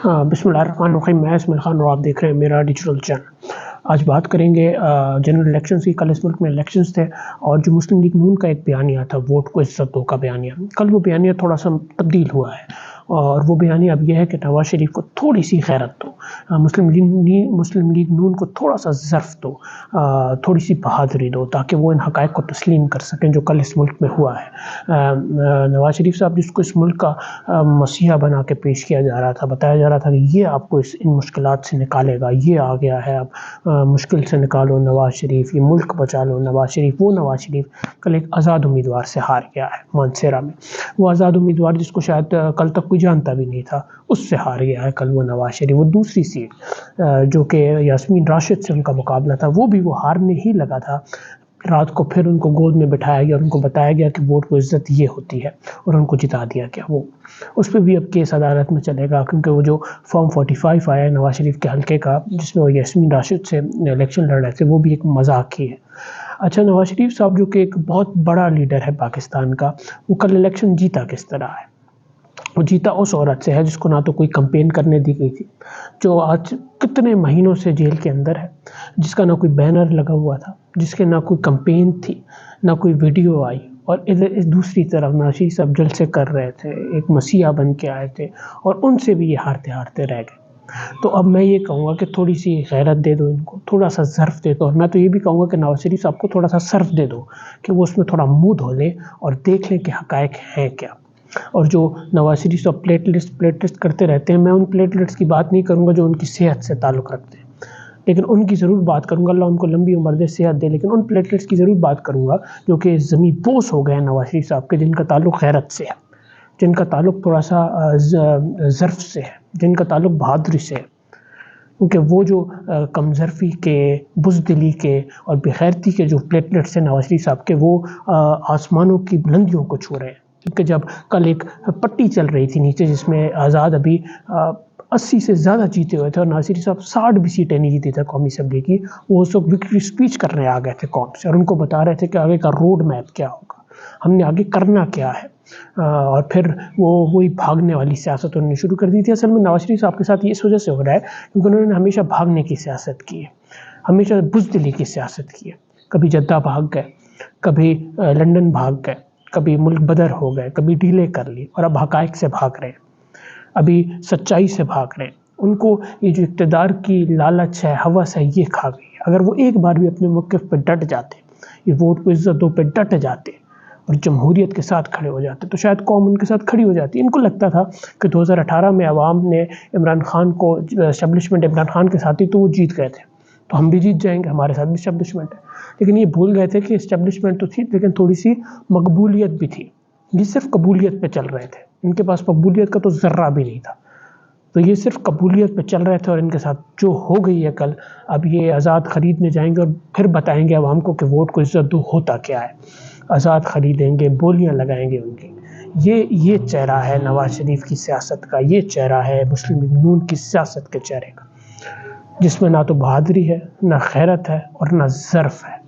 बिस्मिल्लाहिर्रहमानिर्रहीम। मैं इसमाइल खान और आप देख रहे हैं मेरा डिजिटल चैनल। आज बात करेंगे जनरल इलेक्शंस की। कल इस मुल्क में इलेक्शंस थे और जो मुस्लिम लीग नून का एक बयानिया था, वोट को इज्जत दो का बयानिया, कल वो बयानिया थोड़ा सा तब्दील हुआ है और वो बयानिया अब यह है कि नवाज शरीफ को थोड़ी सी खैरत दो, मुस्लिम लीग नून को थोड़ा सा ज़र्फ दो, थोड़ी सी बहादुरी दो, ताकि वो इन हक़ाइक़ को तस्लीम कर सकें जो कल इस मुल्क में हुआ है। नवाज शरीफ साहब जिसको इस मुल्क का मसीहा बना के पेश किया जा रहा था, बताया जा रहा था कि ये आपको इन मुश्किलात से निकालेगा, ये आ गया है, अब मुश्किल से निकालो नवाज शरीफ, ये मुल्क बचा लो नवाज शरीफ। वो नवाज शरीफ कल एक आज़ाद उम्मीदवार से हार गया है मानसेरा में। वो आज़ाद उम्मीदवार जिसको शायद कल तक कोई जानता भी नहीं था, उससे हार गया है कल वो नवाज शरीफ। वो दूसरी सीट जो कि यास्मीन राशिद से उनका मुकाबला था, वो भी वो हारने ही लगा था। रात को फिर उनको गोद में बिठाया गया और उनको बताया गया कि वोट को इज्जत ये होती है और उनको जिता दिया गया। वो उस पर भी अब केस अदालत में चलेगा, क्योंकि वो जो फॉर्म 45 आया है नवाज शरीफ के हल्के का, जिसमें वो यास्मीन राशिद से इलेक्शन लड़ रहे थे, वो भी एक मजाक ही है। अच्छा, नवाज शरीफ साहब जो कि एक बहुत बड़ा लीडर है पाकिस्तान का, वो कल इलेक्शन जीता किस तरह है? वो जीता उस औरत से है जिसको ना तो कोई कैंपेन करने दी गई थी, जो आज कितने महीनों से जेल के अंदर है, जिसका ना कोई बैनर लगा हुआ था, जिसके ना कोई कैंपेन थी, ना कोई वीडियो आई। और इधर इस दूसरी तरफ नाशी सब जलसे कर रहे थे, एक मसीहा बन के आए थे और उनसे भी ये हारते हारते रह गए। तो अब मैं ये कहूँगा कि थोड़ी सी गैरत दे दो इनको, थोड़ा सा ज़र्फ दे दो। और मैं तो ये भी कहूँगा कि नवाज शरीफ साहब को थोड़ा सा सर्फ दे दो कि वो उसमें थोड़ा मुँह धो लें और देख लें कि हक़ाइक़ हैं क्या। और जो नवाज शरीफ साहब प्लेटलिस्ट करते रहते हैं, मैं उन प्लेटलेट्स की बात नहीं करूँगा जो उनकी सेहत से ताल्लुक़ रखते हैं, लेकिन उनकी ज़रूर बात करूँगा, अल्लाह उनको लंबी उम्र दे, सेहत दे। लेकिन उन प्लेटलेट्स की ज़रूर बात करूँगा जो कि ज़मीं बोस हो गए हैं नवाज शरीफ साहब के, जिनका ताल्लुक़ गैरत से है, जिनका ताल्लुक़ थोड़ा सा ज़र्फ़ से है, जिनका ताल्लुक़ बहादुरी से है। क्योंकि वो जो कमज़र्फ़ी के, बुज़दिली के और बेग़ैरती के जो प्लेटलेट्स हैं नवाज शरीफ साहब के, वो आसमानों की बुलंदियों को छू रहे हैं। क्योंकि जब कल एक पट्टी चल रही थी नीचे, जिसमें आज़ाद अभी 80 से ज़्यादा जीते हुए थे और नवाज शरीफ साहब 60 भी सीटें नहीं जीती थे कौमी असम्बली की, वो उस वक्त विक्ट्री स्पीच करने आ गए थे कौम से और उनको बता रहे थे कि आगे का रोड मैप क्या होगा, हमने आगे करना क्या है। और फिर वो वही भागने वाली सियासत उन्होंने शुरू कर दी थी। असल में नवाज शरीफ साहब के साथ ये इस वजह से हो रहा है क्योंकि उन्होंने हमेशा भागने की सियासत की है, हमेशा बुज़दिली की सियासत की है। कभी जद्दा भाग गए, कभी लंदन भाग गए, कभी मुल्क बदर हो गए, कभी डीले कर ली और अब हक़ाइक़ से भाग रहे हैं, अभी सच्चाई से भाग रहे हैं। उनको ये जो इक़्तिदार की लालच है, हवस है, ये खा गई है। अगर वो एक बार भी अपने मौक़िफ़ पे डट जाते, ये वोट को इज़्ज़त दो पे डट जाते और जमहूरियत के साथ खड़े हो जाते, तो शायद कौम उनके साथ खड़ी हो जाती। इनको लगता था कि 2018 में अवाम ने इमरान खान को, एस्टेब्लिशमेंट इमरान खान के साथ ही तो वो जीत गए थे, तो हम भी जीत जाएंगे, हमारे साथ भी एस्टेब्लिशमेंट है। लेकिन ये भूल गए थे कि एस्टेब्लिशमेंट तो थी, लेकिन थोड़ी सी मकबूलियत भी थी। ये सिर्फ कबूलियत पे चल रहे थे, इनके पास मकबूलियत का तो ज़र्रा भी नहीं था। तो ये सिर्फ कबूलियत पे चल रहे थे और इनके साथ जो हो गई है कल, अब ये आज़ाद ख़रीदने जाएंगे और फिर बताएंगे अवाम को कि वोट को इज़्ज़त दो होता क्या है। आज़ाद ख़रीदेंगे, बोलियाँ लगाएंगे उनकी। ये चेहरा है नवाज शरीफ की सियासत का, ये चेहरा है मुस्लिम लीग नून की सियासत के चेहरे का, जिसमें ना तो बहादुरी है, ना गैरत है और ना ज़र्फ़ है।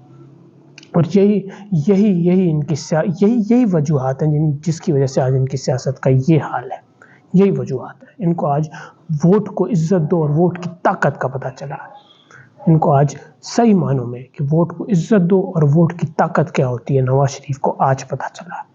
और यही इनकी वजूहात हैं जिसकी वजह से आज इनकी सियासत का ये हाल है। यही वजूहात है। इनको आज वोट को इज़्ज़त दो और वोट की ताकत का पता चला है। इनको आज सही मानों में कि वोट को इज़्ज़त दो और वोट की ताकत क्या होती है, नवाज शरीफ को आज पता चला है।